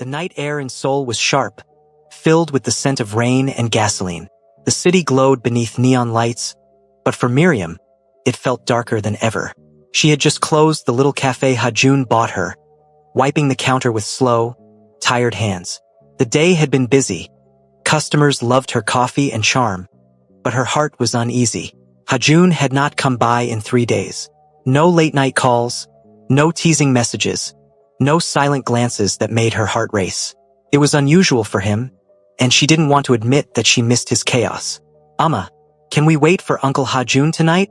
The night air in Seoul was sharp, filled with the scent of rain and gasoline. The city glowed beneath neon lights, but for Miriam, it felt darker than ever. She had just closed the little cafe Ha-jun bought her, wiping the counter with slow, tired hands. The day had been busy. Customers loved her coffee and charm, but her heart was uneasy. Ha-jun had not come by in 3 days. No late-night calls, no teasing messages, no silent glances that made her heart race. It was unusual for him, and she didn't want to admit that she missed his chaos. "Amma, can we wait for Uncle Ha-jun tonight?"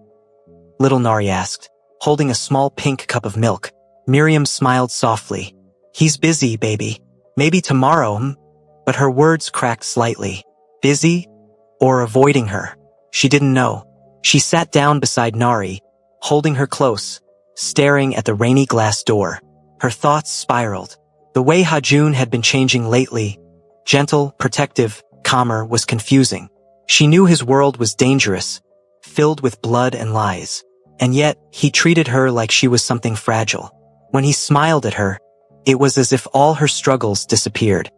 Little Nari asked, holding a small pink cup of milk. Miriam smiled softly. "He's busy, baby. Maybe tomorrow." But her words cracked slightly. Busy? Or avoiding her? She didn't know. She sat down beside Nari, holding her close, staring at the rainy glass door. Her thoughts spiraled. The way Ha-jun had been changing lately, gentle, protective, calmer, was confusing. She knew his world was dangerous, filled with blood and lies. And yet, he treated her like she was something fragile. When he smiled at her, it was as if all her struggles disappeared.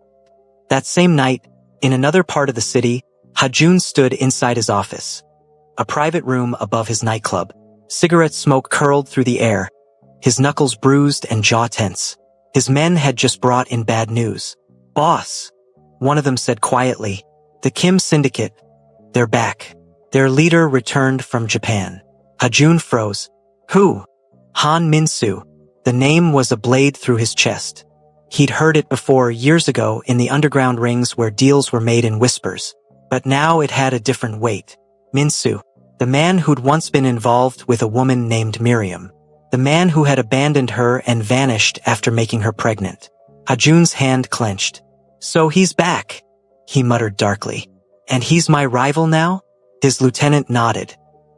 That same night, in another part of the city, Ha-jun stood inside his office, a private room above his nightclub. Cigarette smoke curled through the air, his knuckles bruised and jaw tense. His men had just brought in bad news. "Boss," one of them said quietly, "the Kim Syndicate, they're back. Their leader returned from Japan." Ha-jun froze. "Who?" "Han Min-soo." The name was a blade through his chest. He'd heard it before years ago in the underground rings where deals were made in whispers. But now it had a different weight. Min-soo, the man who'd once been involved with a woman named Miriam. The man who had abandoned her and vanished after making her pregnant. Ha-jun's hand clenched. "So he's back," he muttered darkly. "And he's my rival now?" His lieutenant nodded.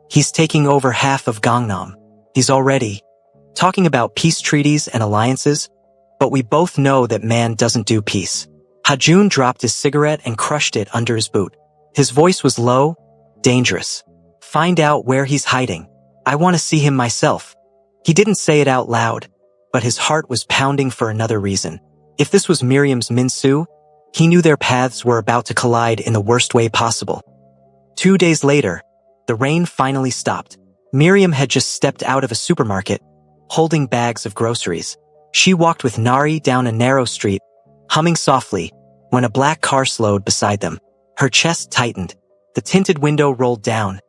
"He's taking over half of Gangnam. He's already talking about peace treaties and alliances, but we both know that man doesn't do peace." Ha-jun dropped his cigarette and crushed it under his boot. His voice was low, dangerous. "Find out where he's hiding. I want to see him myself." He didn't say it out loud, but his heart was pounding for another reason. If this was Miriam's Min-soo, he knew their paths were about to collide in the worst way possible. 2 days later, the rain finally stopped. Miriam had just stepped out of a supermarket, holding bags of groceries. She walked with Nari down a narrow street, humming softly, when a black car slowed beside them. Her chest tightened, the tinted window rolled down,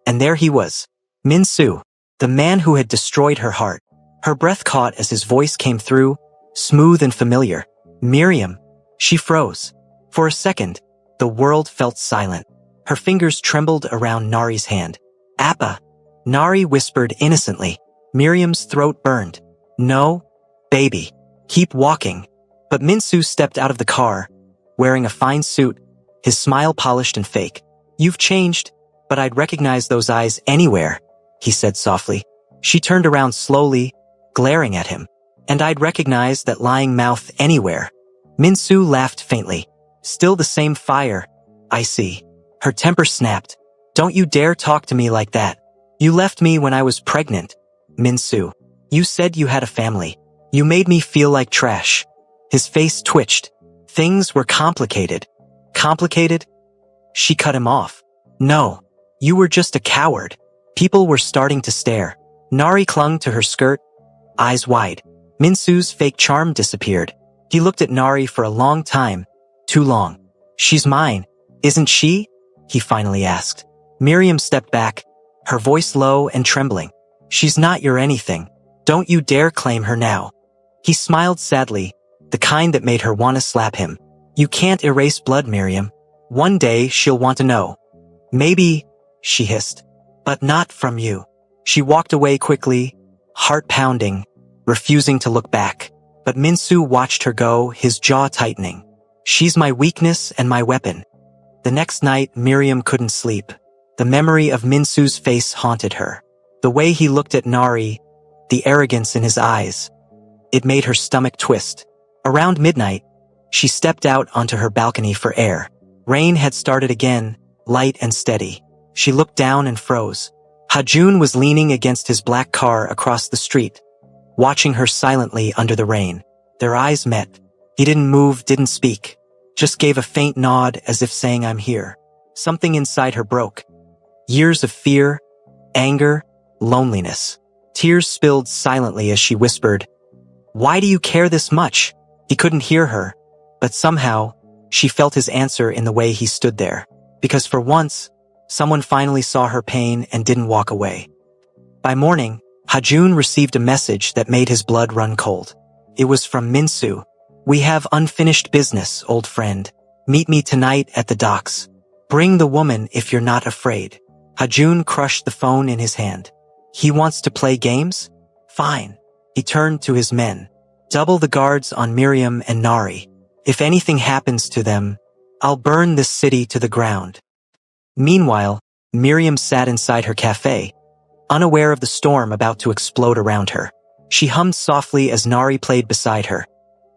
and there he was, Min-soo, the man who had destroyed her heart. Her breath caught as his voice came through, smooth and familiar. "Miriam." She froze. For a second, the world felt silent. Her fingers trembled around Nari's hand. "Appa," Nari whispered innocently. Miriam's throat burned. "No, baby. Keep walking." But Min-soo stepped out of the car, wearing a fine suit, his smile polished and fake. "You've changed, but I'd recognize those eyes anywhere," he said softly. She turned around slowly, glaring at him. "And I'd recognize that lying mouth anywhere." Min-soo laughed faintly. "Still the same fire, I see." Her temper snapped. "Don't you dare talk to me like that. You left me when I was pregnant, Min-soo. You said you had a family. You made me feel like trash." His face twitched. "Things were complicated." "Complicated?" She cut him off. "No, you were just a coward." People were starting to stare. Nari clung to her skirt, eyes wide. Min-soo's fake charm disappeared. He looked at Nari for a long time, too long. "She's mine, isn't she?" he finally asked. Miriam stepped back, her voice low and trembling. "She's not your anything. Don't you dare claim her now." He smiled sadly, the kind that made her want to slap him. "You can't erase blood, Miriam. One day she'll want to know." "Maybe," she hissed. "But not from you." She walked away quickly, heart pounding, refusing to look back. But Min-soo watched her go, his jaw tightening. "She's my weakness and my weapon." The next night, Miriam couldn't sleep. The memory of Min-soo's face haunted her. The way he looked at Nari, the arrogance in his eyes. It made her stomach twist. Around midnight, she stepped out onto her balcony for air. Rain had started again, light and steady. She looked down and froze. Ha-jun was leaning against his black car across the street, watching her silently under the rain. Their eyes met. He didn't move, didn't speak. Just gave a faint nod as if saying, "I'm here." Something inside her broke. Years of fear, anger, loneliness. Tears spilled silently as she whispered, "Why do you care this much?" He couldn't hear her, but somehow, she felt his answer in the way he stood there. Because for once, someone finally saw her pain and didn't walk away. By morning, Hajun received a message that made his blood run cold. It was from Minsu. "We have unfinished business, old friend. Meet me tonight at the docks. Bring the woman if you're not afraid." Hajun crushed the phone in his hand. He wants to play games? Fine. He turned to his men. "Double the guards on Miriam and Nari. If anything happens to them, I'll burn this city to the ground." Meanwhile, Miriam sat inside her cafe, unaware of the storm about to explode around her. She hummed softly as Nari played beside her,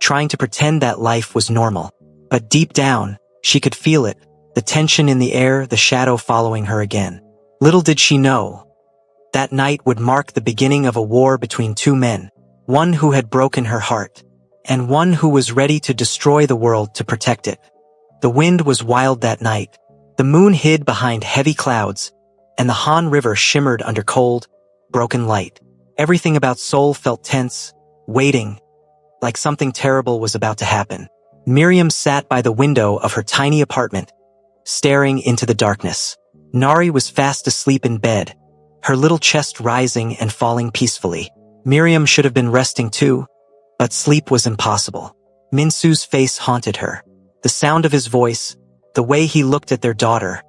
trying to pretend that life was normal. But deep down, she could feel it, the tension in the air, the shadow following her again. Little did she know, that night would mark the beginning of a war between two men, one who had broken her heart, and one who was ready to destroy the world to protect it. The wind was wild that night. The moon hid behind heavy clouds, and the Han River shimmered under cold, broken light. Everything about Seoul felt tense, waiting, like something terrible was about to happen. Miriam sat by the window of her tiny apartment, staring into the darkness. Nari was fast asleep in bed, her little chest rising and falling peacefully. Miriam should have been resting too, but sleep was impossible. Minsu's face haunted her. The sound of his voice, the way he looked at their daughter.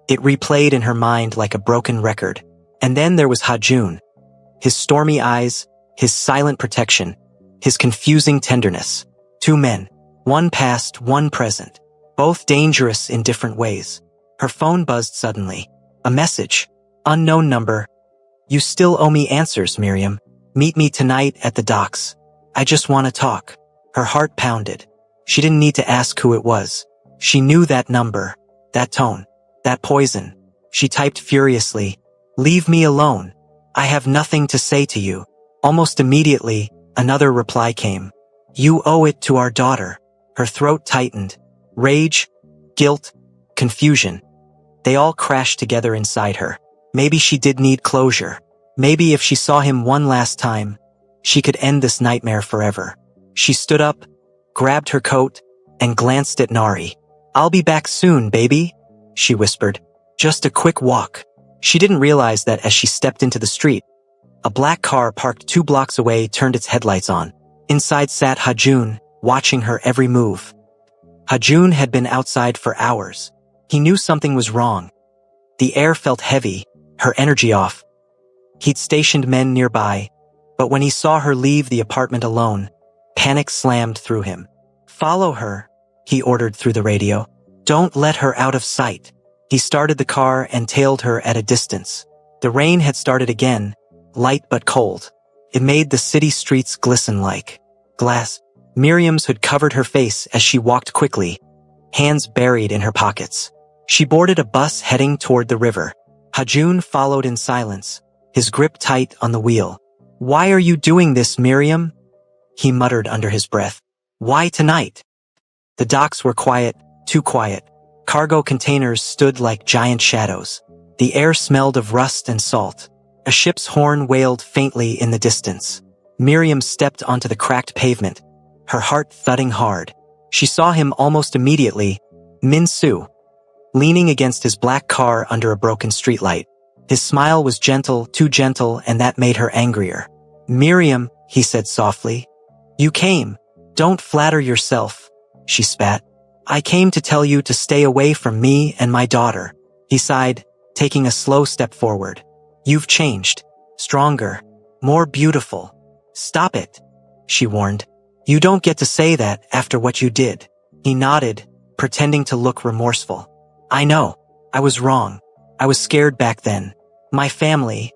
It replayed in her mind like a broken record. And then there was Hajun. His stormy eyes, his silent protection, his confusing tenderness. Two men, one past, one present, both dangerous in different ways. Her phone buzzed suddenly. A message. Unknown number. "You still owe me answers, Miriam. Meet me tonight at the docks. I just want to talk." Her heart pounded. She didn't need to ask who it was. She knew that number, that tone, that poison. She typed furiously, "Leave me alone. I have nothing to say to you." Almost immediately, another reply came. "You owe it to our daughter." Her throat tightened. Rage, guilt, confusion. They all crashed together inside her. Maybe she did need closure. Maybe if she saw him one last time, she could end this nightmare forever. She stood up, grabbed her coat, and glanced at Nari. "I'll be back soon, baby," she whispered. "Just a quick walk." She didn't realize that as she stepped into the street, a black car parked 2 blocks away turned its headlights on. Inside sat Hajun, watching her every move. Hajun had been outside for hours. He knew something was wrong. The air felt heavy, her energy off. He'd stationed men nearby, but when he saw her leave the apartment alone, panic slammed through him. "Follow her," he ordered through the radio. "Don't let her out of sight." He started the car and tailed her at a distance. The rain had started again, light but cold. It made the city streets glisten like glass. Miriam's hood covered her face as she walked quickly, hands buried in her pockets. She boarded a bus heading toward the river. Hajun followed in silence, his grip tight on the wheel. "Why are you doing this, Miriam?" he muttered under his breath. "Why tonight?" The docks were quiet, too quiet. Cargo containers stood like giant shadows. The air smelled of rust and salt. A ship's horn wailed faintly in the distance. Miriam stepped onto the cracked pavement, her heart thudding hard. She saw him almost immediately, Minsu, leaning against his black car under a broken streetlight. His smile was gentle, too gentle, and that made her angrier. "Miriam," he said softly. "You came. Don't flatter yourself," she spat. "I came to tell you to stay away from me and my daughter." He sighed, taking a slow step forward. "You've changed. Stronger. More beautiful." "Stop it," she warned. "You don't get to say that after what you did." He nodded, pretending to look remorseful. "I know. I was wrong. I was scared back then. My family.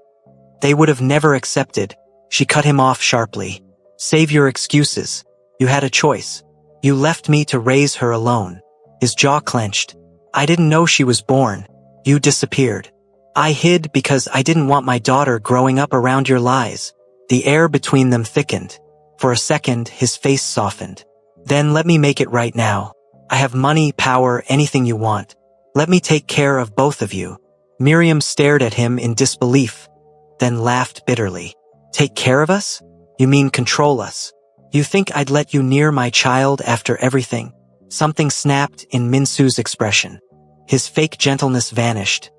They would have never accepted." She cut him off sharply. "Save your excuses. You had a choice. You left me to raise her alone." His jaw clenched. "I didn't know she was born. You disappeared. I hid because I didn't want my daughter growing up around your lies." The air between them thickened. For a second, his face softened. Then let me make it right now. I have money, power, anything you want. Let me take care of both of you. Miriam stared at him in disbelief, then laughed bitterly. Take care of us? You mean control us? You think I'd let you near my child after everything? Something snapped in Minsu's expression. His fake gentleness vanished,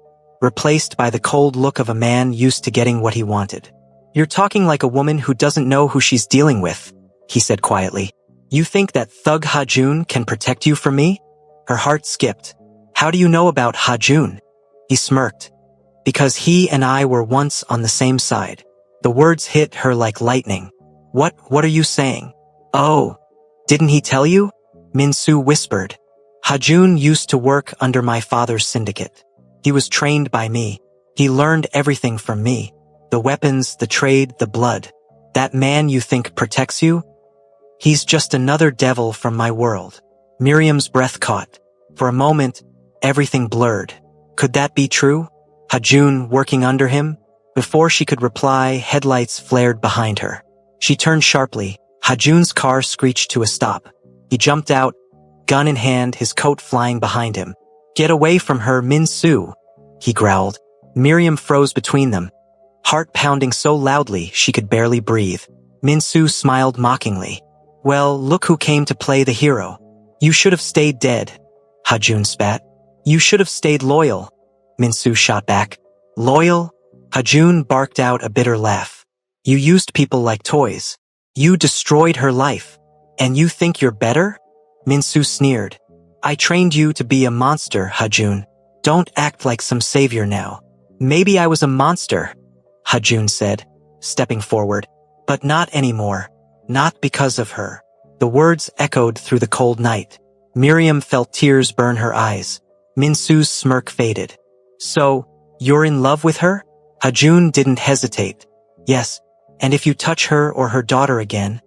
replaced by the cold look of a man used to getting what he wanted. You're talking like a woman who doesn't know who she's dealing with, he said quietly. You think that thug Ha-jun can protect you from me? Her heart skipped. How do you know about Ha-jun? He smirked. Because he and I were once on the same side. The words hit her like lightning. What are you saying? Oh, didn't he tell you? Minsu whispered. Ha-jun used to work under my father's syndicate. He was trained by me. He learned everything from me. The weapons, the trade, the blood. That man you think protects you? He's just another devil from my world. Miriam's breath caught. For a moment, everything blurred. Could that be true? Ha-jun working under him? Before she could reply, headlights flared behind her. She turned sharply. Ha-jun's car screeched to a stop. He jumped out, gun in hand, his coat flying behind him. Get away from her, Minsu, he growled. Miriam froze between them, heart pounding so loudly she could barely breathe. Minsu smiled mockingly. Well, look who came to play the hero. You should have stayed dead, Ha-jun spat. You should have stayed loyal, Minsu shot back. Loyal? Ha-jun barked out a bitter laugh. You used people like toys. You destroyed her life. And you think you're better? Minsu sneered. I trained you to be a monster, Ha-jun. Don't act like some savior now. Maybe I was a monster, Ha-jun said, stepping forward. But not anymore. Not because of her. The words echoed through the cold night. Miriam felt tears burn her eyes. Minsu's smirk faded. So, you're in love with her? Ha-jun didn't hesitate. Yes, and if you touch her or her daughter again,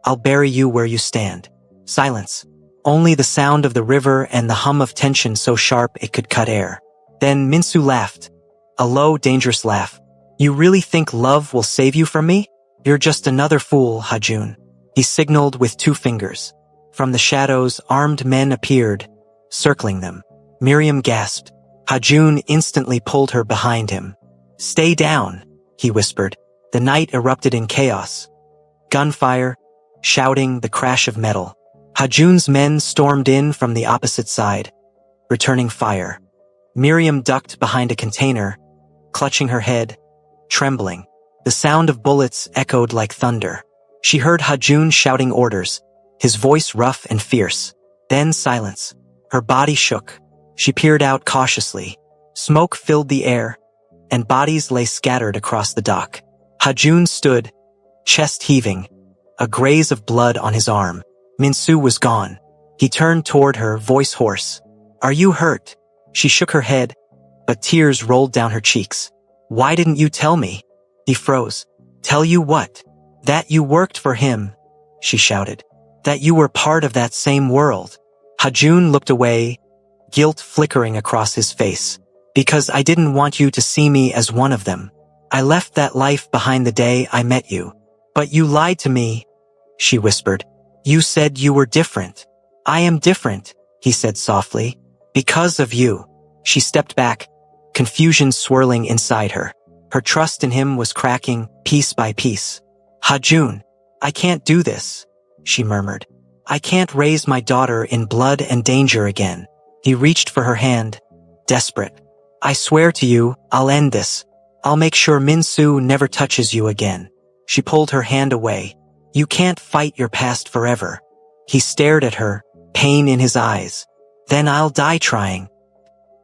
I'll bury you where you stand. Silence. Only the sound of the river and the hum of tension so sharp it could cut air. Then Minsu laughed. A low, dangerous laugh. You really think love will save you from me? You're just another fool, Ha-jun. He signaled with 2 fingers. From the shadows, armed men appeared, circling them. Miriam gasped. Ha-jun instantly pulled her behind him. Stay down, he whispered. The night erupted in chaos. Gunfire, shouting, the crash of metal. Ha-jun's men stormed in from the opposite side, returning fire. Miriam ducked behind a container, clutching her head, trembling. The sound of bullets echoed like thunder. She heard Ha-jun shouting orders, his voice rough and fierce. Then silence. Her body shook. She peered out cautiously. Smoke filled the air, and bodies lay scattered across the dock. Ha-jun stood, chest heaving, a graze of blood on his arm. Minsu was gone. He turned toward her, voice hoarse. Are you hurt? She shook her head, but tears rolled down her cheeks. Why didn't you tell me? He froze. Tell you what? That you worked for him, she shouted. That you were part of that same world. Ha-jun looked away, guilt flickering across his face. Because I didn't want you to see me as one of them. I left that life behind the day I met you. But you lied to me, she whispered. You said you were different. I am different, he said softly. Because of you. She stepped back, confusion swirling inside her. Her trust in him was cracking, piece by piece. Ha-jun, I can't do this, she murmured. I can't raise my daughter in blood and danger again. He reached for her hand, desperate. I swear to you, I'll end this. I'll make sure Minsu never touches you again. She pulled her hand away. You can't fight your past forever. He stared at her, pain in his eyes. Then I'll die trying.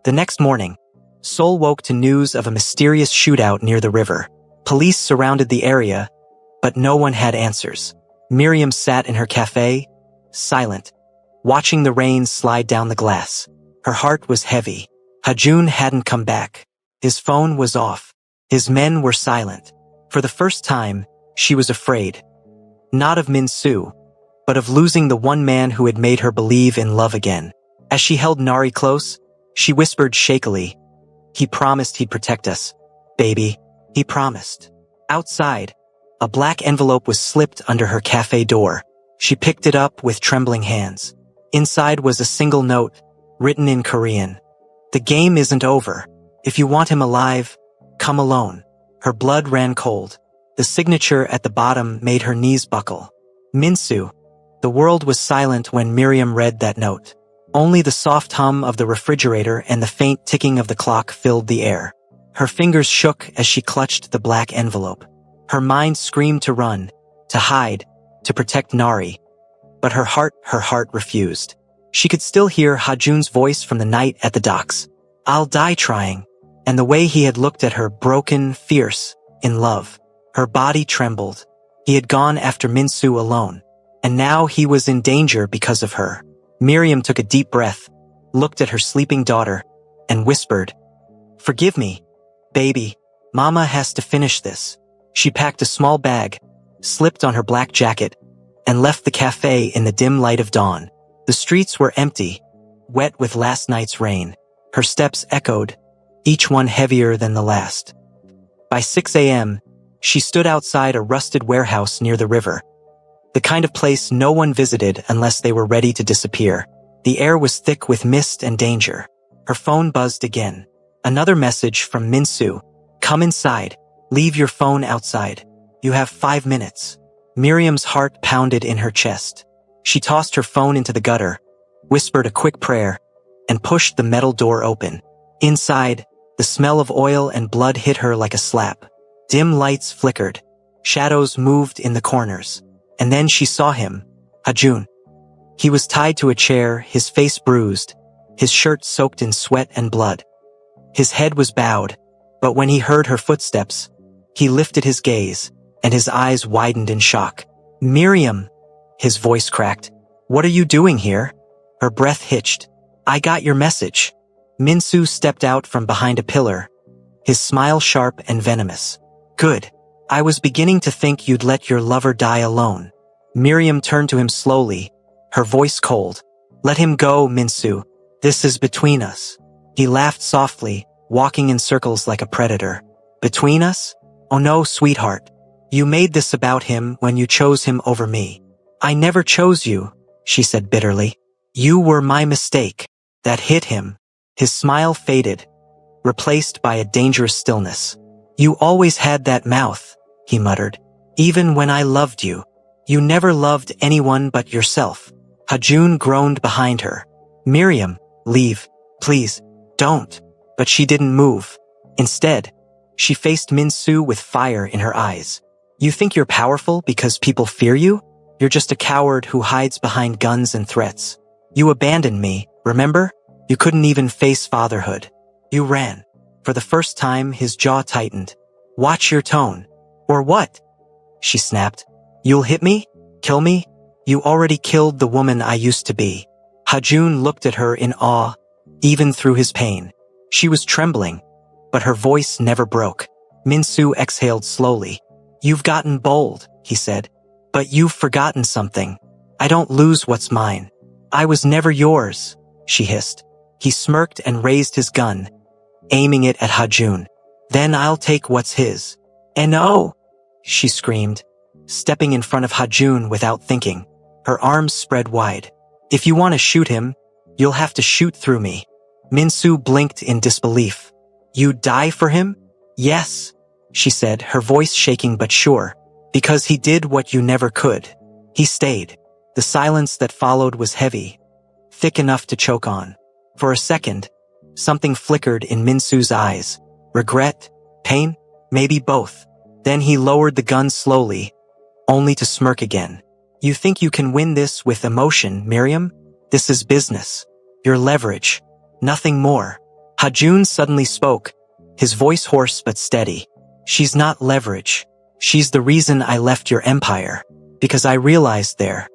The next morning, Seoul woke to news of a mysterious shootout near the river. Police surrounded the area, but no one had answers. Miriam sat in her cafe, silent, watching the rain slide down the glass. Her heart was heavy. Ha-jun hadn't come back. His phone was off. His men were silent. For the first time, she was afraid. Not of Minsu, but of losing the one man who had made her believe in love again. As she held Nari close, she whispered shakily, He promised he'd protect us. Baby, he promised. Outside, a black envelope was slipped under her cafe door. She picked it up with trembling hands. Inside was a single note, written in Korean. The game isn't over. If you want him alive, come alone. Her blood ran cold. The signature at the bottom made her knees buckle. Minsu. The world was silent when Miriam read that note. Only the soft hum of the refrigerator and the faint ticking of the clock filled the air. Her fingers shook as she clutched the black envelope. Her mind screamed to run, to hide, to protect Nari. But her heart refused. She could still hear Hajun's voice from the night at the docks. I'll die trying. And the way he had looked at her, broken, fierce, in love. Her body trembled. He had gone after Minsu alone. And now he was in danger because of her. Miriam took a deep breath, looked at her sleeping daughter, and whispered, "Forgive me, baby. Mama has to finish this." She packed a small bag, slipped on her black jacket, and left the cafe in the dim light of dawn. The streets were empty, wet with last night's rain. Her steps echoed, each one heavier than the last. By 6 a.m., she stood outside a rusted warehouse near the river. The kind of place no one visited unless they were ready to disappear. The air was thick with mist and danger. Her phone buzzed again. Another message from Minsu. "Come inside. Leave your phone outside. You have 5 minutes." Miriam's heart pounded in her chest. She tossed her phone into the gutter, whispered a quick prayer, and pushed the metal door open. Inside, the smell of oil and blood hit her like a slap. Dim lights flickered. Shadows moved in the corners. And then she saw him, Hajun. He was tied to a chair, his face bruised, his shirt soaked in sweat and blood. His head was bowed, but when he heard her footsteps, he lifted his gaze, and his eyes widened in shock. "Miriam," his voice cracked. "What are you doing here?" Her breath hitched. "I got your message." Minsu stepped out from behind a pillar, his smile sharp and venomous. "Good. I was beginning to think you'd let your lover die alone." Miriam turned to him slowly, her voice cold. "Let him go, Minsu. This is between us." He laughed softly, walking in circles like a predator. "Between us? Oh no, sweetheart. You made this about him when you chose him over me." "I never chose you," she said bitterly. "You were my mistake." That hit him. His smile faded, replaced by a dangerous stillness. "You always had that mouth," he muttered. "Even when I loved you. You never loved anyone but yourself." Hajun groaned behind her. "Miriam, leave. Please, don't." But she didn't move. Instead, she faced Minsu with fire in her eyes. "You think you're powerful because people fear you? You're just a coward who hides behind guns and threats. You abandoned me, remember? You couldn't even face fatherhood. You ran." For the first time, his jaw tightened. "Watch your tone." "Or what?" she snapped. "You'll hit me? Kill me? You already killed the woman I used to be." Hajun looked at her in awe, even through his pain. She was trembling, but her voice never broke. Minsu exhaled slowly. "You've gotten bold," he said. "But you've forgotten something. I don't lose what's mine." "I was never yours," she hissed. He smirked and raised his gun, aiming it at Hajun. "Then I'll take what's his." "No!" she screamed, stepping in front of Hajun without thinking, her arms spread wide. "If you want to shoot him, you'll have to shoot through me." Minsu blinked in disbelief. "You'd die for him?" "Yes," she said, her voice shaking but sure. "Because he did what you never could." He stayed. The silence that followed was heavy, thick enough to choke on. For a second, something flickered in Minsu's eyes. Regret? Pain? Maybe both. Then he lowered the gun slowly, only to smirk again. "You think you can win this with emotion, Miriam? This is business. Your leverage. Nothing more." Hajun suddenly spoke, his voice hoarse but steady. "She's not leverage. She's the reason I left your empire. Because I realized there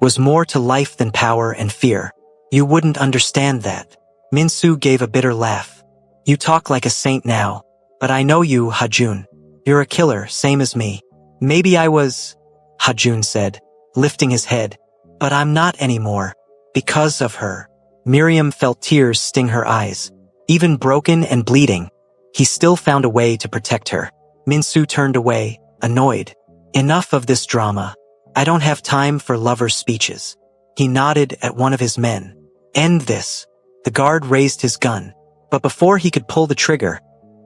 was more to life than power and fear. You wouldn't understand that." Minsu gave a bitter laugh. "You talk like a saint now, but I know you, Hajun. You're a killer, same as me." "Maybe I was," Hajun said, lifting his head. "But I'm not anymore. Because of her." Miriam felt tears sting her eyes. Even broken and bleeding, he still found a way to protect her. Minsu turned away, annoyed. "Enough of this drama. I don't have time for lovers' speeches. He nodded at one of his men. End this. The guard raised his gun, but before he could pull the trigger,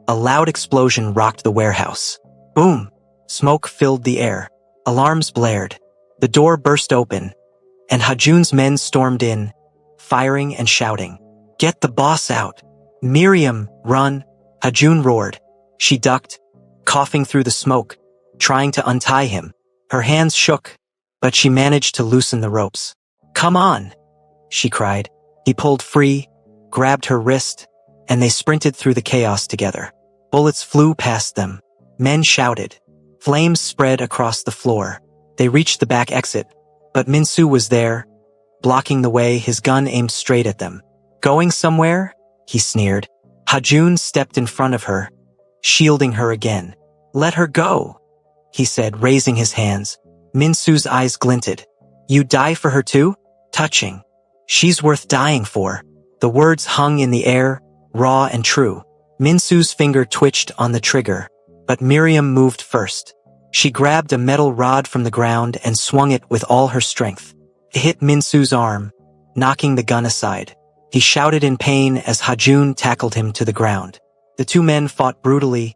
a loud explosion rocked the warehouse. Boom! Smoke filled the air. Alarms blared. The door burst open, and Hajun's men stormed in, firing and shouting. Get the boss out! Miriam, run! Hajun roared. She ducked, coughing through the smoke, trying to untie him. Her hands shook, but she managed to loosen the ropes. Come on! She cried. He pulled free, grabbed her wrist, and they sprinted through the chaos together. Bullets flew past them. Men shouted. Flames spread across the floor. They reached the back exit, but Minsu was there, blocking the way, his gun aimed straight at them. Going somewhere? He sneered. Hajun stepped in front of her, shielding her again. Let her go, he said, raising his hands. Minsu's eyes glinted. You die for her too? Touching. She's worth dying for. The words hung in the air, raw and true. Minsu's finger twitched on the trigger, but Miriam moved first. She grabbed a metal rod from the ground and swung it with all her strength. It hit Minsu's arm, knocking the gun aside. He shouted in pain as Hajun tackled him to the ground. The two men fought brutally,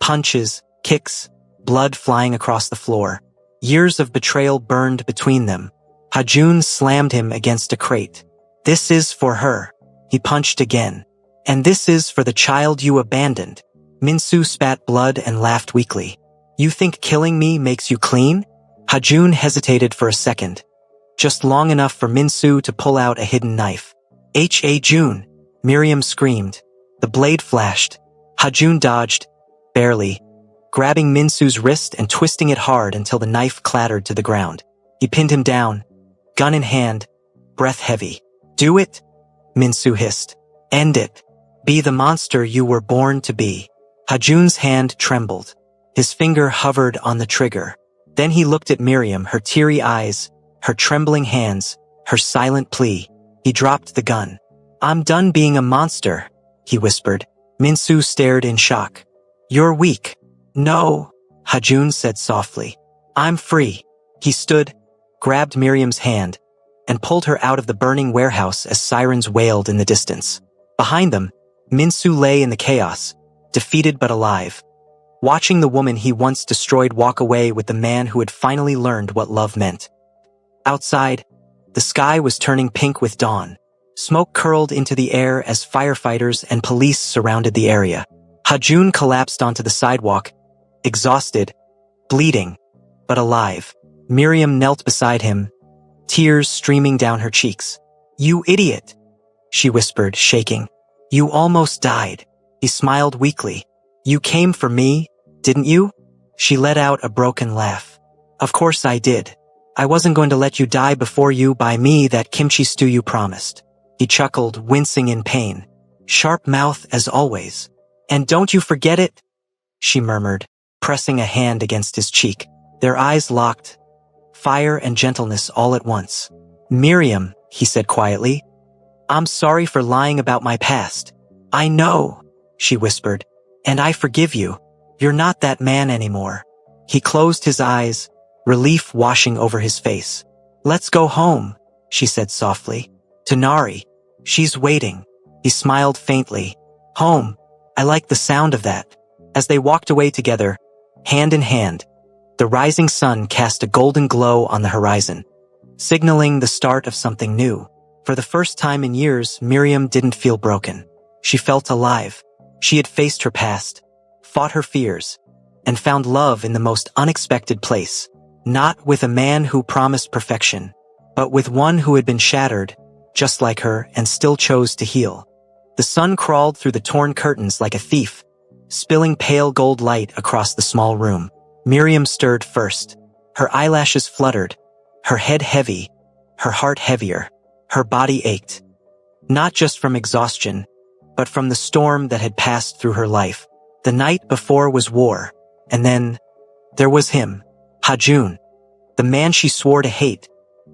punches, kicks, blood flying across the floor. Years of betrayal burned between them. Hajun slammed him against a crate. This is for her. He punched again. And this is for the child you abandoned. Minsu spat blood and laughed weakly. You think killing me makes you clean? Hajun hesitated for a second, just long enough for Minsu to pull out a hidden knife. H.A. Miriam screamed. The blade flashed. Hajun dodged, barely, grabbing Minsu's wrist and twisting it hard until the knife clattered to the ground. He pinned him down, gun in hand, breath heavy. Do it, Minsu hissed. End it. Be the monster you were born to be. Hajun's hand trembled. His finger hovered on the trigger. Then he looked at Miriam, her teary eyes, her trembling hands, her silent plea. He dropped the gun. I'm done being a monster, he whispered. Minsu stared in shock. You're weak. No, Hajun said softly. I'm free. He stood, grabbed Miriam's hand, and pulled her out of the burning warehouse as sirens wailed in the distance. Behind them, Minsu lay in the chaos, defeated but alive, watching the woman he once destroyed walk away with the man who had finally learned what love meant. Outside, the sky was turning pink with dawn. Smoke curled into the air as firefighters and police surrounded the area. Hajun collapsed onto the sidewalk, exhausted, bleeding, but alive. Miriam knelt beside him, tears streaming down her cheeks. You idiot, she whispered, shaking. You almost died. He smiled weakly. You came for me, didn't you? She let out a broken laugh. Of course I did. I wasn't going to let you die before you buy me that kimchi stew you promised. He chuckled, wincing in pain. Sharp mouth as always. And don't you forget it, she murmured, pressing a hand against his cheek. Their eyes locked, fire and gentleness all at once. Miriam, he said quietly, I'm sorry for lying about my past. I know, she whispered, and I forgive you. You're not that man anymore. He closed his eyes, relief washing over his face. Let's go home, she said softly. To Nari. She's waiting. He smiled faintly. Home. I like the sound of that. As they walked away together, hand in hand, the rising sun cast a golden glow on the horizon, signaling the start of something new. For the first time in years, Miriam didn't feel broken. She felt alive. She had faced her past, fought her fears, and found love in the most unexpected place. Not with a man who promised perfection, but with one who had been shattered, just like her, and still chose to heal. The sun crawled through the torn curtains like a thief, spilling pale gold light across the small room. Miriam stirred first. Her eyelashes fluttered, her head heavy, her heart heavier. Her body ached, not just from exhaustion, but from the storm that had passed through her life. The night before was war, and then there was him, Hajun, the man she swore to hate,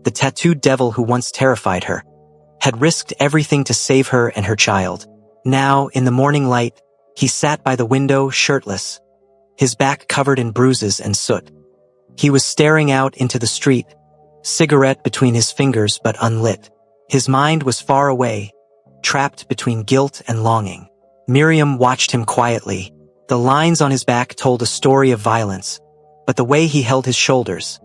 the tattooed devil who once terrified her, had risked everything to save her and her child. Now, in the morning light, he sat by the window shirtless, his back covered in bruises and soot. He was staring out into the street, cigarette between his fingers but unlit. His mind was far away, trapped between guilt and longing. Miriam watched him quietly. The lines on his back told a story of violence, but the way he held his shoulders,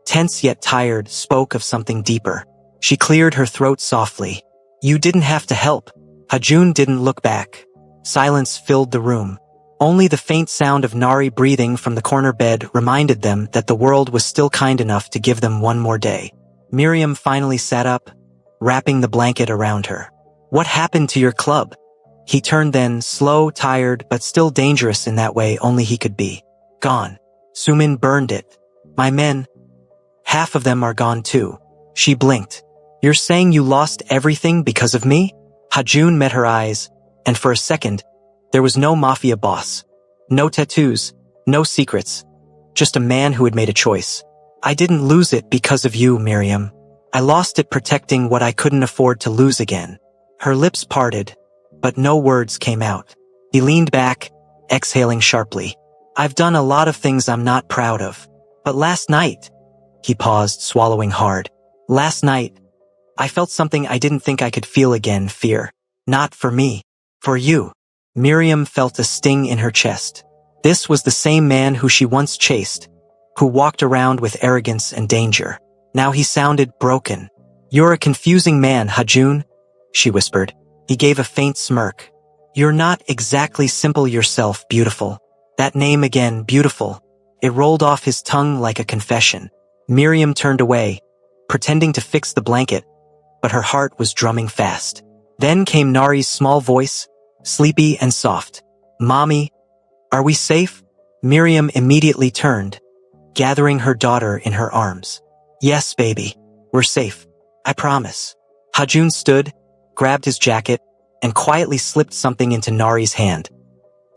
tense yet tired, spoke of something deeper. She cleared her throat softly. You didn't have to help. Hajun didn't look back. Silence filled the room. Only the faint sound of Nari breathing from the corner bed reminded them that the world was still kind enough to give them one more day. Miriam finally sat up, wrapping the blanket around her. What happened to your club? He turned then, slow, tired, but still dangerous in that way only he could be. Gone. Sumin burned it. My men, half of them are gone too. She blinked. You're saying you lost everything because of me? Hajun met her eyes, and for a second, there was no mafia boss. No tattoos, no secrets. Just a man who had made a choice. I didn't lose it because of you, Miriam. I lost it protecting what I couldn't afford to lose again. Her lips parted, but no words came out. He leaned back, exhaling sharply. I've done a lot of things I'm not proud of. But last night, he paused, swallowing hard. Last night, I felt something I didn't think I could feel again, fear. Not for me. For you. Miriam felt a sting in her chest. This was the same man who she once chased, who walked around with arrogance and danger. Now he sounded broken. You're a confusing man, Hajun, she whispered. He gave a faint smirk. You're not exactly simple yourself, beautiful. That name again, beautiful. It rolled off his tongue like a confession. Miriam turned away, pretending to fix the blanket, but her heart was drumming fast. Then came Nari's small voice, sleepy and soft. Mommy, are we safe? Miriam immediately turned, gathering her daughter in her arms. Yes, baby, we're safe. I promise. Hajun stood, grabbed his jacket, and quietly slipped something into Nari's hand.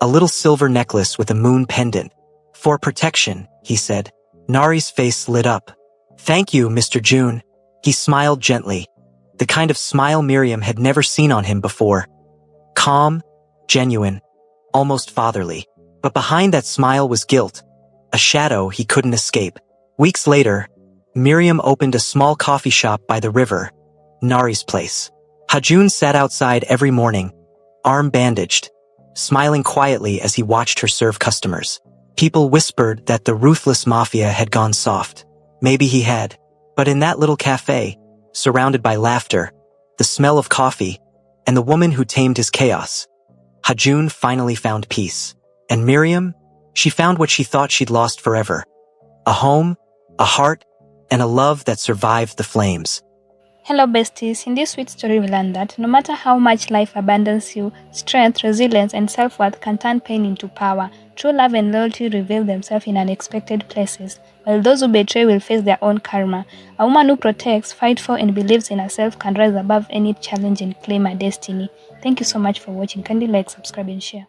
A little silver necklace with a moon pendant. For protection, he said. Nari's face lit up. Thank you, Mr. June. He smiled gently, the kind of smile Miriam had never seen on him before. Calm, genuine, almost fatherly. But behind that smile was guilt, a shadow he couldn't escape. Weeks later, Miriam opened a small coffee shop by the river, Nari's place. Hajun sat outside every morning, arm bandaged, smiling quietly as he watched her serve customers. People whispered that the Ruthless Mafia had gone soft. Maybe he had. But in that little cafe, surrounded by laughter, the smell of coffee, and the woman who tamed his chaos, Hajun finally found peace. And Miriam? She found what she thought she'd lost forever. A home, a heart, and a love that survived the flames. Hello besties, in this sweet story we learned that no matter how much life abandons you, strength, resilience and self-worth can turn pain into power. True love and loyalty reveal themselves in unexpected places, while those who betray will face their own karma. A woman who protects, fights for and believes in herself can rise above any challenge and claim her destiny. Thank you so much for watching. Kindly like, subscribe and share.